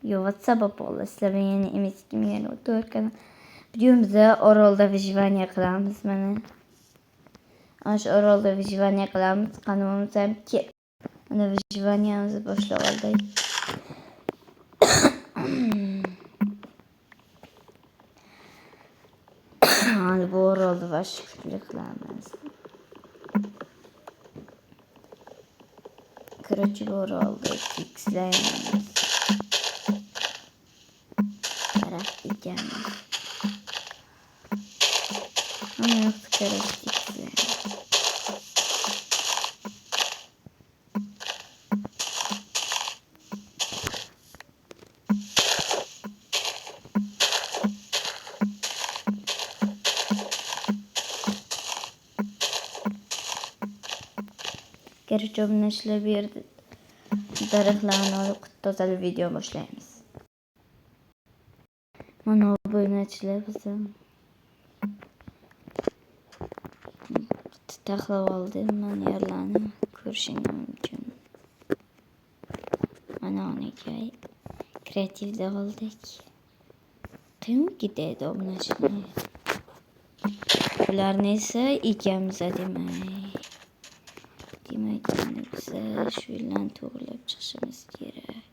Yo, WhatsApp bo'ldi. Sizlar yana emaskim yana o'tayotgan videomizda Orolda vyjvaniya qilamiz mana. Ana shu Orolda vyjvaniya qilamiz. Qanimiz ham mana vyjvaniyamizni boshlab oldik. Hali bu Orolda va shukrlik qilamiz. Короче, bu Orolda tikislaymiz. Taraf ekanmiz. Ama yo'q, taraf tikislaymiz. Короче, buni ishlab berdi. Daraxtlarni olib tozalab video boshlaymiz. Mana obunachilar bizdan taxlab oldim mana yerlarni ko'rishingiz mumkin. Mana onaga kreativda oldik. Kim ketadi obunachini? Bularni esa ekamiz demak. Demak, biz shu yerlarni to'g'rilab chiqishimiz kerak.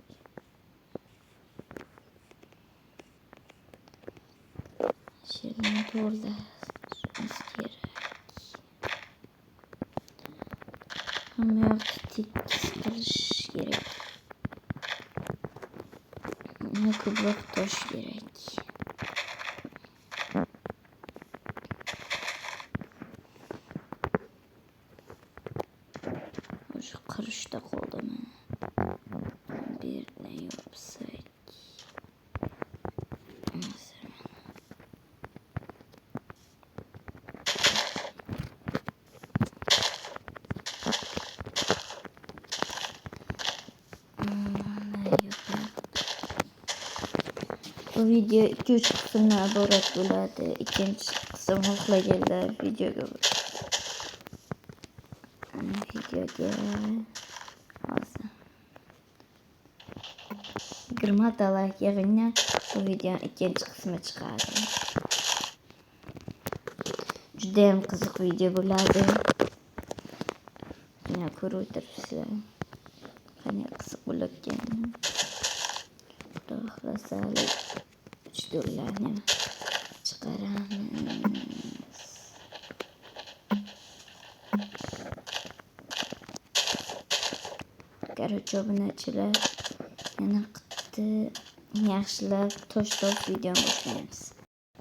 Yerlarni to'g'rilashimiz kerak. Hamma yoqni tekis qilish kerak. Ko'proq tosh kerak. Shu qirishda qoldi mana. Bu yerdan yopsak. Bu video 2-3 qismdan iborat bo'ladi. Ikkinchi qism xohlaganlar videoga hozir 20 like yig'inglar, bu videoning ikkinchi qismi chiqadi. Juda ham qiziq video bo'ladi. Mana ko'rib o'tiribsizlar. Qanday qiziq bo'layotganini. Xudo xohlasa uch-to'rtlarni chiqaramiz. Короче, obunachilar yana qitdi yaxshilab tosh-tosh video boshlaymiz.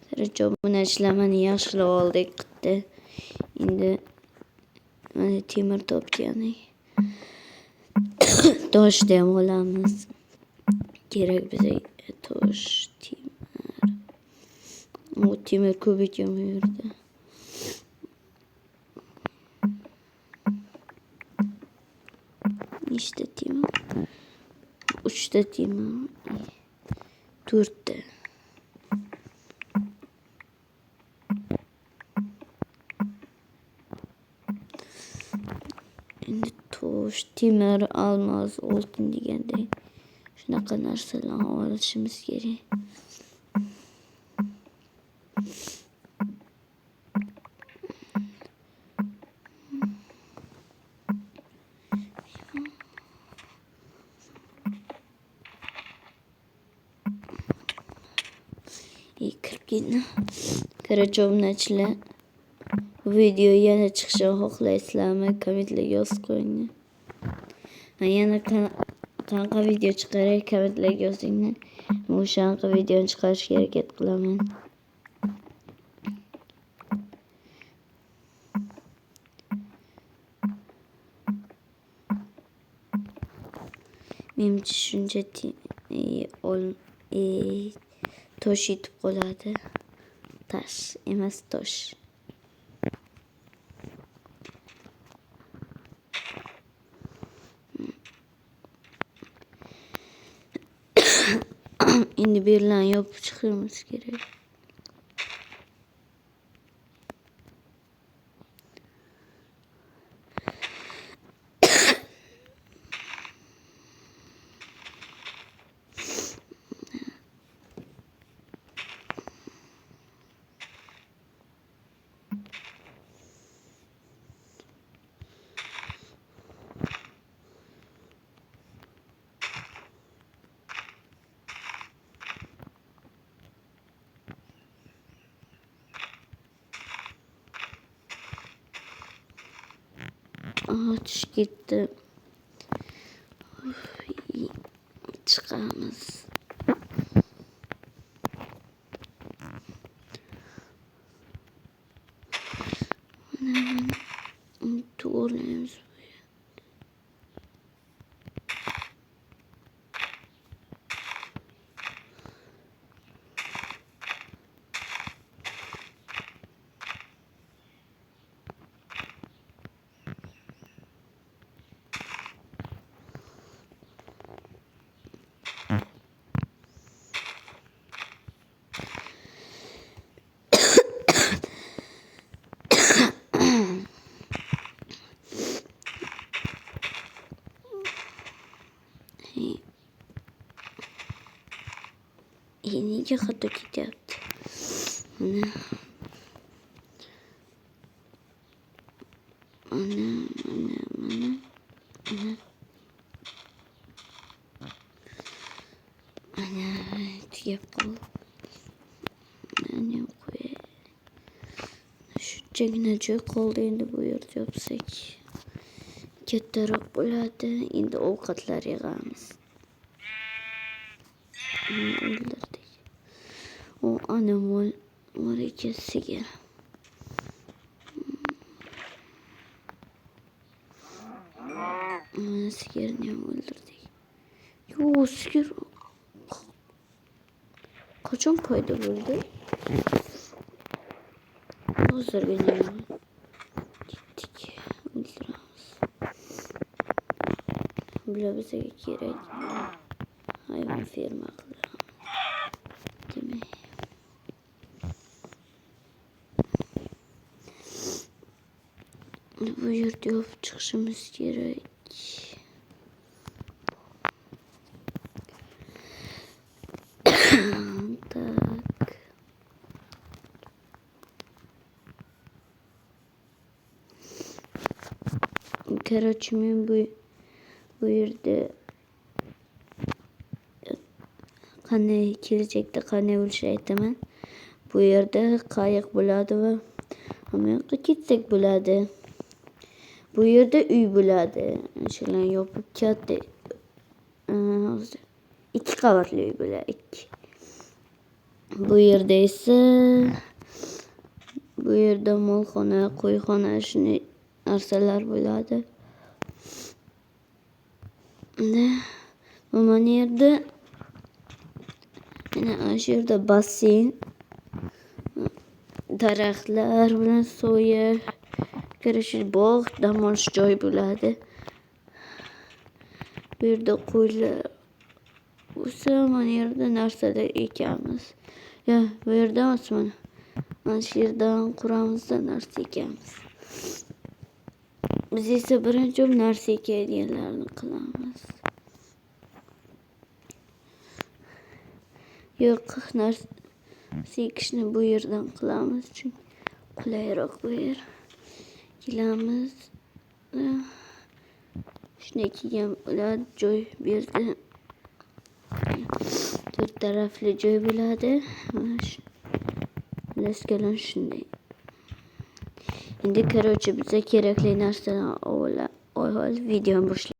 Короче, obunachilar mana yaxshilab oldik qitdi. Endi mana temir topgani. Toshda ham olamiz. Kerak bizga tosh, temir. O temir ko'p ekan bu yerda. Nechta temir? 3 ta temir. 4 ta. Endi tosh, temir, olmos, oltin degandek shunaqa narsalarni olishimiz kerak. Короче, obunachilar, video yana chiqishini xohlaysizlarmi? Kommentlarga yozib qo'yinglar. Yana qanaqa video chiqaray kommentlarga yozinglar. O'shanaqa videoni chiqarishga harakat qilaman. Menimcha shuncha tosh yetib qoladi. Tash emas, tosh. Endi bu yerlarni yopib chiqishimiz kerak. Ağaç gitti. Çıkarız. Hemen tuğlayımız. Yenice hata gitti. Ana. Yapalım. Ne koy? Şu çekinecek oldu endi bu yerde yapsak. Kattaroq bo'ladi. Endi ovqatlar yig'amiz. O'ldirdik. O animal var ekan sigir. Sigirini ham o'ldirdik. Yo, sigir qachon paydo bo'ldi? Hozirgina gittik. O'ldiramiz. Bular bizga kerak. Hayvon ferma qilamiz. Demak. Bu yerda yopib chiqishimiz kerak. Tak. Короче, men bu yerda qanday kelajakda qanday bo'lishini aytaman. Bu yerda qayiq bo'ladi va hamma yoqqa ketsak bo'ladi. Bu yerda uy bo'ladi. Shularni yopib katta 2 qavatli uy bo'ladi. Bu yerda esa bu yerda molxona, qo'yxona shunday narsalar bo'ladi. Mana yerda shu yerda basseyn, daraxtlar bilan soya, kirish bog', dam olish joy bo'ladi. Bu yerda qo'ylar bo'lsa, mana yerda narsalar ekamiz. Ya, bu yerda emas mana. Mana shu yerdan quramizda narsa ekamiz. Biz esa birinchi narsa ekadiganlarni qilamiz. Yo'q, narsa ekishni bu yerdan qilamiz, chunki qulayroq bu yer. Kelamiz. Shunday kelgan bo'ladi, joy bu yerda 4 tarafli joy bo'ladi. Maskalan shunday. Endi короче bizga kerakli narsalarni avval videoni boshlaymiz.